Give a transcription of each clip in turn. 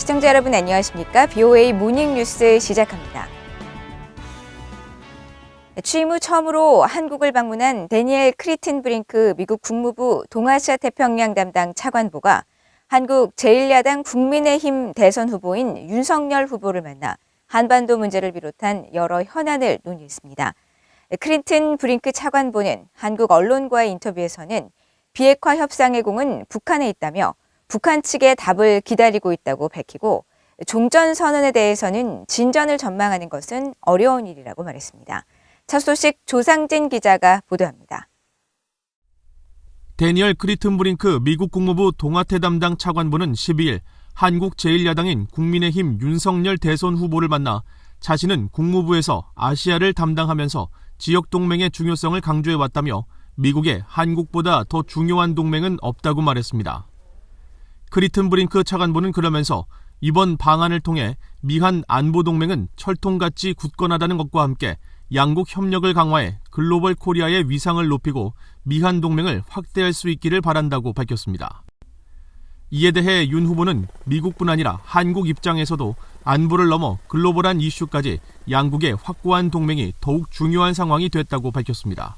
시청자 여러분 안녕하십니까? BOA 모닝뉴스 시작합니다. 취임 후 처음으로 한국을 방문한 데니엘 크리튼브링크 미국 국무부 동아시아 태평양 담당 차관보가 한국 제1야당 국민의힘 대선 후보인 윤석열 후보를 만나 한반도 문제를 비롯한 여러 현안을 논의했습니다. 크리튼브링크 차관보는 한국 언론과의 인터뷰에서는 비핵화 협상의 공은 북한에 있다며 북한 측의 답을 기다리고 있다고 밝히고 종전선언에 대해서는 진전을 전망하는 것은 어려운 일이라고 말했습니다. 첫 소식 조상진 기자가 보도합니다. 데니엘 크리튼브링크 미국 국무부 동아태 담당 차관보는 12일 한국 제1야당인 국민의힘 윤석열 대선 후보를 만나 자신은 국무부에서 아시아를 담당하면서 지역 동맹의 중요성을 강조해왔다며 미국에 한국보다 더 중요한 동맹은 없다고 말했습니다. 크리튼브링크 차관보는 그러면서 이번 방안을 통해 미한 안보동맹은 철통같이 굳건하다는 것과 함께 양국 협력을 강화해 글로벌 코리아의 위상을 높이고 미한 동맹을 확대할 수 있기를 바란다고 밝혔습니다. 이에 대해 윤 후보는 미국뿐 아니라 한국 입장에서도 안보를 넘어 글로벌한 이슈까지 양국의 확고한 동맹이 더욱 중요한 상황이 됐다고 밝혔습니다.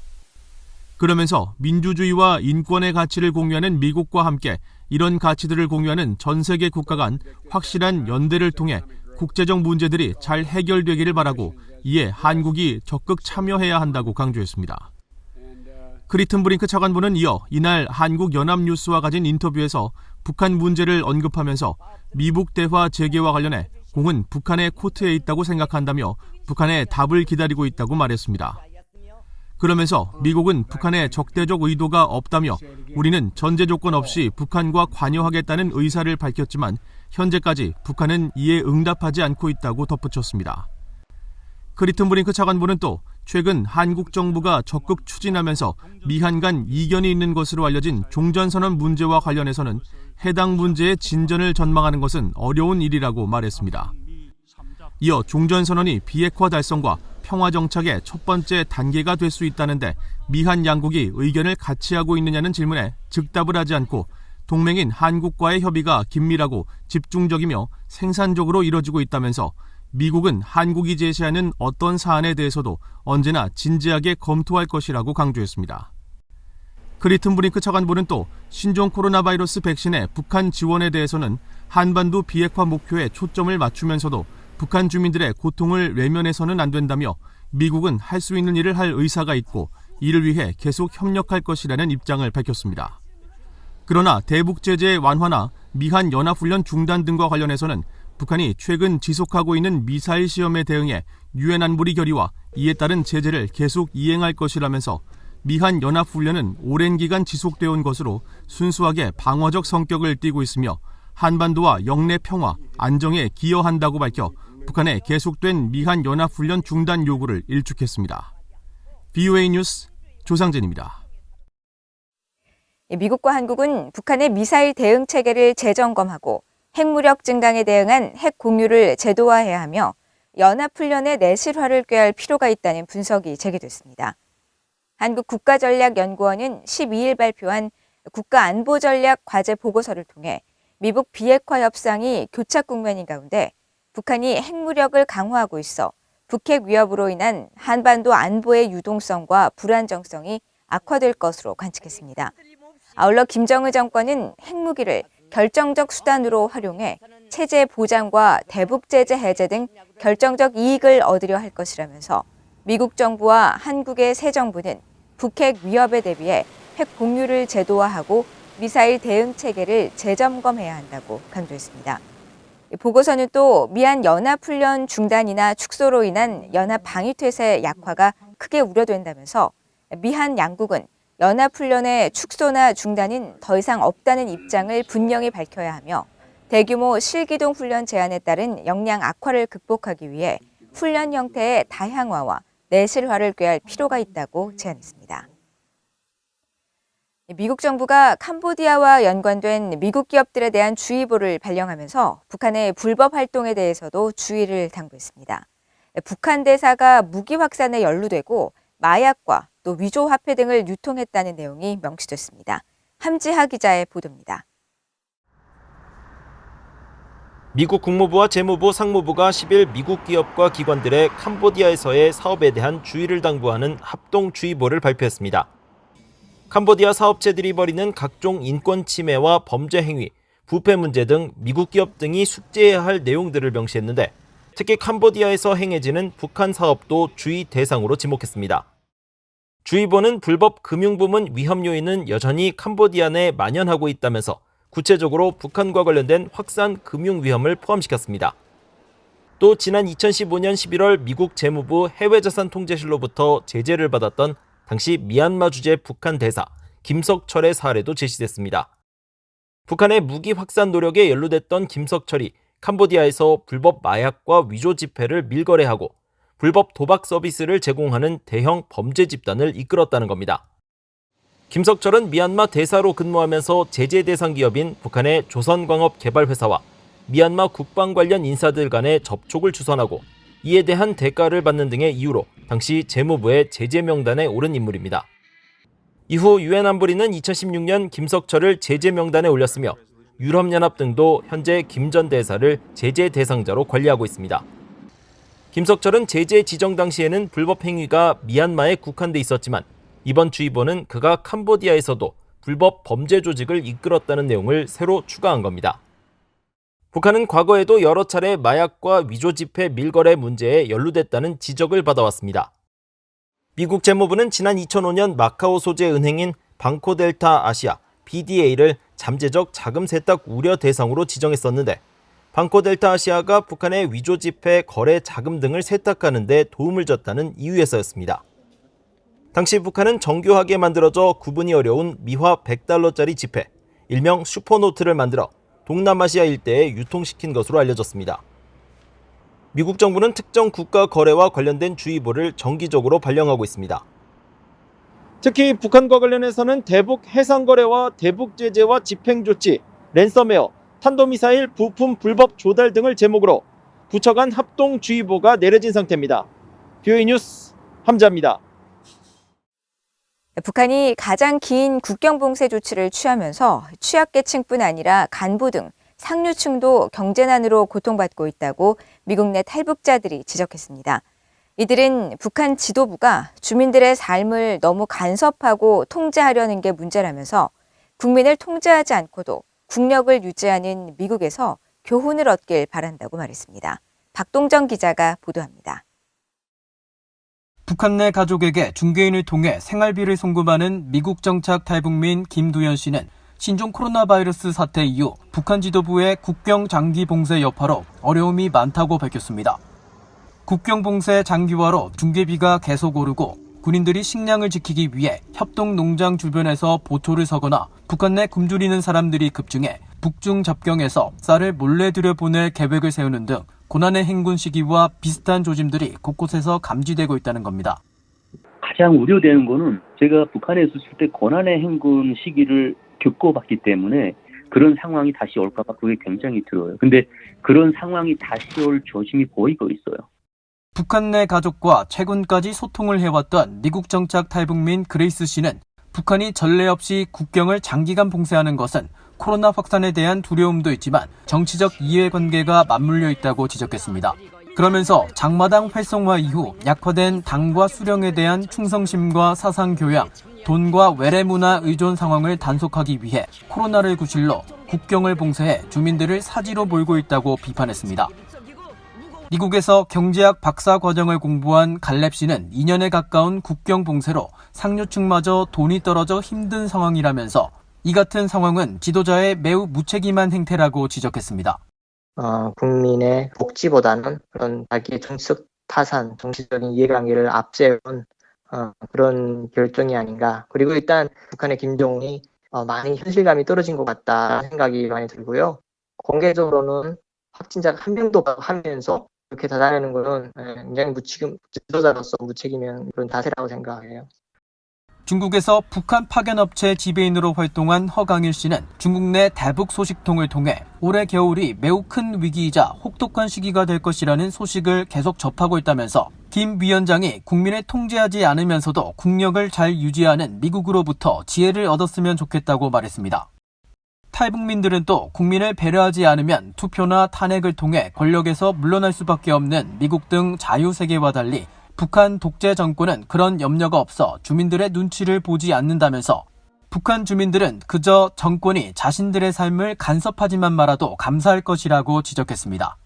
그러면서 민주주의와 인권의 가치를 공유하는 미국과 함께 이런 가치들을 공유하는 전 세계 국가 간 확실한 연대를 통해 국제적 문제들이 잘 해결되기를 바라고 이에 한국이 적극 참여해야 한다고 강조했습니다. 크리튼브링크 차관보는 이어 이날 한국연합뉴스와 가진 인터뷰에서 북한 문제를 언급하면서 미북 대화 재개와 관련해 공은 북한의 코트에 있다고 생각한다며 북한의 답을 기다리고 있다고 말했습니다. 그러면서 미국은 북한에 적대적 의도가 없다며 우리는 전제 조건 없이 북한과 관여하겠다는 의사를 밝혔지만 현재까지 북한은 이에 응답하지 않고 있다고 덧붙였습니다. 크리튼브링크 차관보는 또 최근 한국 정부가 적극 추진하면서 미한 간 이견이 있는 것으로 알려진 종전선언 문제와 관련해서는 해당 문제의 진전을 전망하는 것은 어려운 일이라고 말했습니다. 이어 종전선언이 비핵화 달성과 평화 정착의 첫 번째 단계가 될 수 있다는데 미한 양국이 의견을 같이 하고 있느냐는 질문에 즉답을 하지 않고 동맹인 한국과의 협의가 긴밀하고 집중적이며 생산적으로 이뤄지고 있다면서 미국은 한국이 제시하는 어떤 사안에 대해서도 언제나 진지하게 검토할 것이라고 강조했습니다. 크리튼브링크 차관보는 또 신종 코로나 바이러스 백신의 북한 지원에 대해서는 한반도 비핵화 목표에 초점을 맞추면서도 북한 주민들의 고통을 외면해서는 안 된다며 미국은 할 수 있는 일을 할 의사가 있고 이를 위해 계속 협력할 것이라는 입장을 밝혔습니다. 그러나 대북 제재 완화나 미한 연합훈련 중단 등과 관련해서는 북한이 최근 지속하고 있는 미사일 시험에 대응해 유엔 안보리 결의와 이에 따른 제재를 계속 이행할 것이라면서 미한 연합훈련은 오랜 기간 지속되어 온 것으로 순수하게 방어적 성격을 띠고 있으며 한반도와 영내 평화, 안정에 기여한다고 밝혀 북한의 계속된 미한 연합훈련 중단 요구를 일축했습니다. BOA 뉴스 조상진입니다. 미국과 한국은 북한의 미사일 대응 체계를 재점검하고 핵무력 증강에 대응한 핵 공유를 제도화해야 하며 연합훈련의 내실화를 꾀할 필요가 있다는 분석이 제기됐습니다. 한국국가전략연구원은 12일 발표한 국가안보전략 과제 보고서를 통해 미북 비핵화 협상이 교착 국면인 가운데 북한이 핵무력을 강화하고 있어 북핵 위협으로 인한 한반도 안보의 유동성과 불안정성이 악화될 것으로 관측했습니다. 아울러 김정은 정권은 핵무기를 결정적 수단으로 활용해 체제 보장과 대북 제재 해제 등 결정적 이익을 얻으려 할 것이라면서 미국 정부와 한국의 새 정부는 북핵 위협에 대비해 핵 공유를 제도화하고 미사일 대응 체계를 재점검해야 한다고 강조했습니다. 보고서는 또 미한 연합훈련 중단이나 축소로 인한 연합 방위태세 약화가 크게 우려된다면서 미한 양국은 연합훈련의 축소나 중단은 더 이상 없다는 입장을 분명히 밝혀야 하며 대규모 실기동 훈련 제한에 따른 역량 악화를 극복하기 위해 훈련 형태의 다양화와 내실화를 꾀할 필요가 있다고 제안했습니다. 미국 정부가 캄보디아와 연관된 미국 기업들에 대한 주의보를 발령하면서 북한의 불법 활동에 대해서도 주의를 당부했습니다. 북한 대사가 무기 확산에 연루되고 마약과 또 위조 화폐 등을 유통했다는 내용이 명시됐습니다. 함지하 기자의 보도입니다. 미국 국무부와 재무부, 상무부가 10일 미국 기업과 기관들의 캄보디아에서의 사업에 대한 주의를 당부하는 합동주의보를 발표했습니다. 캄보디아 사업체들이 벌이는 각종 인권 침해와 범죄 행위, 부패 문제 등 미국 기업 등이 숙지해야 할 내용들을 명시했는데 특히 캄보디아에서 행해지는 북한 사업도 주의 대상으로 지목했습니다. 주의보는 불법 금융부문 위험 요인은 여전히 캄보디아 내 만연하고 있다면서 구체적으로 북한과 관련된 확산 금융 위험을 포함시켰습니다. 또 지난 2015년 11월 미국 재무부 해외자산통제실로부터 제재를 받았던 당시 미얀마 주재 북한 대사 김석철의 사례도 제시됐습니다. 북한의 무기 확산 노력에 연루됐던 김석철이 캄보디아에서 불법 마약과 위조 지폐를 밀거래하고 불법 도박 서비스를 제공하는 대형 범죄 집단을 이끌었다는 겁니다. 김석철은 미얀마 대사로 근무하면서 제재 대상 기업인 북한의 조선광업개발회사와 미얀마 국방 관련 인사들 간의 접촉을 주선하고 이에 대한 대가를 받는 등의 이유로 당시 재무부의 제재 명단에 오른 인물입니다. 이후 유엔 안보리는 2016년 김석철을 제재 명단에 올렸으며 유럽연합 등도 현재 김 전 대사를 제재 대상자로 관리하고 있습니다. 김석철은 제재 지정 당시에는 불법 행위가 미얀마에 국한돼 있었지만 이번 주의보는 그가 캄보디아에서도 불법 범죄 조직을 이끌었다는 내용을 새로 추가한 겁니다. 북한은 과거에도 여러 차례 마약과 위조 지폐 밀거래 문제에 연루됐다는 지적을 받아왔습니다. 미국 재무부는 지난 2005년 마카오 소재 은행인 방코델타 아시아 BDA를 잠재적 자금 세탁 우려 대상으로 지정했었는데 방코델타 아시아가 북한의 위조 지폐 거래 자금 등을 세탁하는 데 도움을 줬다는 이유에서였습니다. 당시 북한은 정교하게 만들어져 구분이 어려운 미화 100달러짜리 지폐, 일명 슈퍼노트를 만들어 동남아시아 일대에 유통시킨 것으로 알려졌습니다. 미국 정부는 특정 국가 거래와 관련된 주의보를 정기적으로 발령하고 있습니다. 특히 북한과 관련해서는 대북 해상 거래와 대북 제재와 집행조치, 랜섬웨어, 탄도미사일 부품 불법 조달 등을 제목으로 부처 간 합동주의보가 내려진 상태입니다. 뷰이 뉴스 함자입니다. 북한이 가장 긴 국경봉쇄 조치를 취하면서 취약계층뿐 아니라 간부 등 상류층도 경제난으로 고통받고 있다고 미국 내 탈북자들이 지적했습니다. 이들은 북한 지도부가 주민들의 삶을 너무 간섭하고 통제하려는 게 문제라면서 국민을 통제하지 않고도 국력을 유지하는 미국에서 교훈을 얻길 바란다고 말했습니다. 박동정 기자가 보도합니다. 북한 내 가족에게 중개인을 통해 생활비를 송금하는 미국 정착 탈북민 김두현 씨는 신종 코로나 바이러스 사태 이후 북한 지도부의 국경 장기 봉쇄 여파로 어려움이 많다고 밝혔습니다. 국경 봉쇄 장기화로 중개비가 계속 오르고 군인들이 식량을 지키기 위해 협동 농장 주변에서 보초를 서거나 북한 내 굶주리는 사람들이 급증해 북중 접경에서 쌀을 몰래 들여보낼 계획을 세우는 등 고난의 행군 시기와 비슷한 조짐들이 곳곳에서 감지되고 있다는 겁니다. 가장 우려되는 거는 제가 북한에 있었을 때 고난의 행군 시기를 겪어봤기 때문에 그런 상황이 다시 올까 봐 그게 굉장히 들어요. 근데 그런 상황이 다시 올 조짐이 보이고 있어요. 북한 내 가족과 최근까지 소통을 해왔던 미국 정착 탈북민 그레이스 씨는 북한이 전례 없이 국경을 장기간 봉쇄하는 것은 코로나 확산에 대한 두려움도 있지만 정치적 이해관계가 맞물려 있다고 지적했습니다. 그러면서 장마당 활성화 이후 약화된 당과 수령에 대한 충성심과 사상 교양, 돈과 외래 문화 의존 상황을 단속하기 위해 코로나를 구실로 국경을 봉쇄해 주민들을 사지로 몰고 있다고 비판했습니다. 미국에서 경제학 박사 과정을 공부한 갈렙 씨는 2년에 가까운 국경 봉쇄로 상류층마저 돈이 떨어져 힘든 상황이라면서 이 같은 상황은 지도자의 매우 무책임한 행태라고 지적했습니다. 국민의 복지보다는 그런 자기의 정치적 타산, 정치적인 이해관계를 앞세운 그런 결정이 아닌가. 그리고 일단 북한의 김정은이 많이 현실감이 떨어진 것 같다 생각이 많이 들고요. 공개적으로는 확진자가 한 명도 하면서 그렇게 다다르는 것은 굉장히 지도자로서 무책임한 그런 자세라고 생각해요. 중국에서 북한 파견업체 지배인으로 활동한 허강일 씨는 중국 내 대북 소식통을 통해 올해 겨울이 매우 큰 위기이자 혹독한 시기가 될 것이라는 소식을 계속 접하고 있다면서 김 위원장이 국민을 통제하지 않으면서도 국력을 잘 유지하는 미국으로부터 지혜를 얻었으면 좋겠다고 말했습니다. 탈북민들은 또 국민을 배려하지 않으면 투표나 탄핵을 통해 권력에서 물러날 수밖에 없는 미국 등 자유세계와 달리 북한 독재 정권은 그런 염려가 없어 주민들의 눈치를 보지 않는다면서 북한 주민들은 그저 정권이 자신들의 삶을 간섭하지만 말아도 감사할 것이라고 지적했습니다.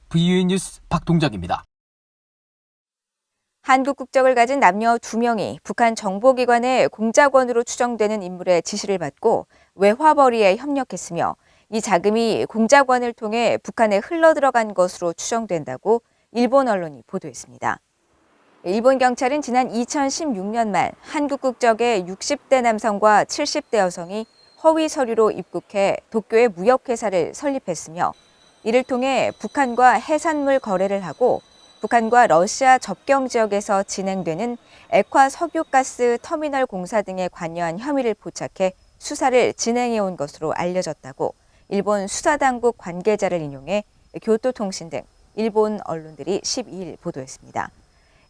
VUE 뉴스 박동정입니다. 한국 국적을 가진 남녀 2명이 북한 정보기관의 공작원으로 추정되는 인물의 지시를 받고 외화벌이에 협력했으며 이 자금이 공작원을 통해 북한에 흘러들어간 것으로 추정된다고 일본 언론이 보도했습니다. 일본 경찰은 지난 2016년 말 한국 국적의 60대 남성과 70대 여성이 허위 서류로 입국해 도쿄의 무역회사를 설립했으며 이를 통해 북한과 해산물 거래를 하고 북한과 러시아 접경 지역에서 진행되는 액화 석유가스 터미널 공사 등에 관여한 혐의를 포착해 수사를 진행해온 것으로 알려졌다고 일본 수사당국 관계자를 인용해 교토통신 등 일본 언론들이 12일 보도했습니다.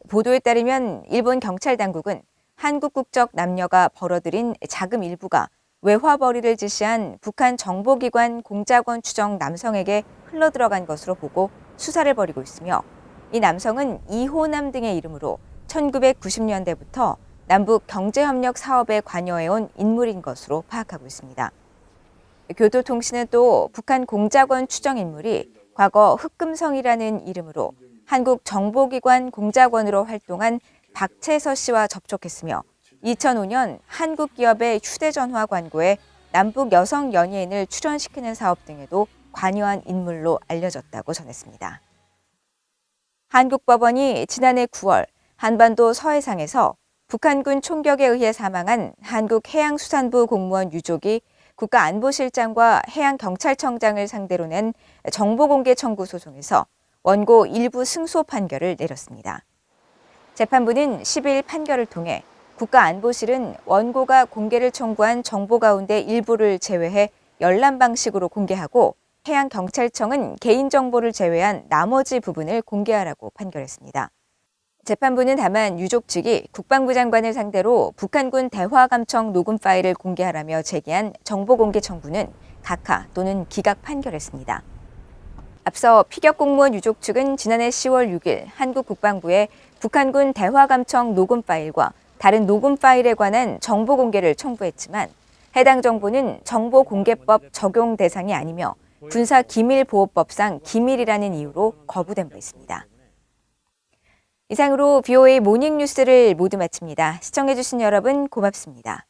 보도에 따르면 일본 경찰 당국은 한국 국적 남녀가 벌어들인 자금 일부가 외화벌이를 지시한 북한 정보기관 공작원 추정 남성에게 흘러들어간 것으로 보고 수사를 벌이고 있으며 이 남성은 이호남 등의 이름으로 1990년대부터 남북 경제협력 사업에 관여해온 인물인 것으로 파악하고 있습니다. 교토통신은 또 북한 공작원 추정 인물이 과거 흑금성이라는 이름으로 한국 정보기관 공작원으로 활동한 박채서 씨와 접촉했으며 2005년 한국 기업의 휴대전화 광고에 남북 여성 연예인을 출연시키는 사업 등에도 관여한 인물로 알려졌다고 전했습니다. 한국 법원이 지난해 9월 한반도 서해상에서 북한군 총격에 의해 사망한 한국 해양수산부 공무원 유족이 국가안보실장과 해양경찰청장을 상대로 낸 정보공개 청구 소송에서 원고 일부 승소 판결을 내렸습니다. 재판부는 10일 판결을 통해 국가안보실은 원고가 공개를 청구한 정보 가운데 일부를 제외해 열람 방식으로 공개하고 해양경찰청은 개인정보를 제외한 나머지 부분을 공개하라고 판결했습니다. 재판부는 다만 유족 측이 국방부 장관을 상대로 북한군 대화감청 녹음 파일을 공개하라며 제기한 정보공개 청구는 각하 또는 기각 판결했습니다. 앞서 피격 공무원 유족 측은 지난해 10월 6일 한국 국방부에 북한군 대화감청 녹음 파일과 다른 녹음 파일에 관한 정보 공개를 청구했지만 해당 정보는 정보공개법 적용 대상이 아니며 군사기밀보호법상 기밀이라는 이유로 거부된 바 있습니다. 이상으로 VOA 모닝뉴스를 모두 마칩니다. 시청해주신 여러분 고맙습니다.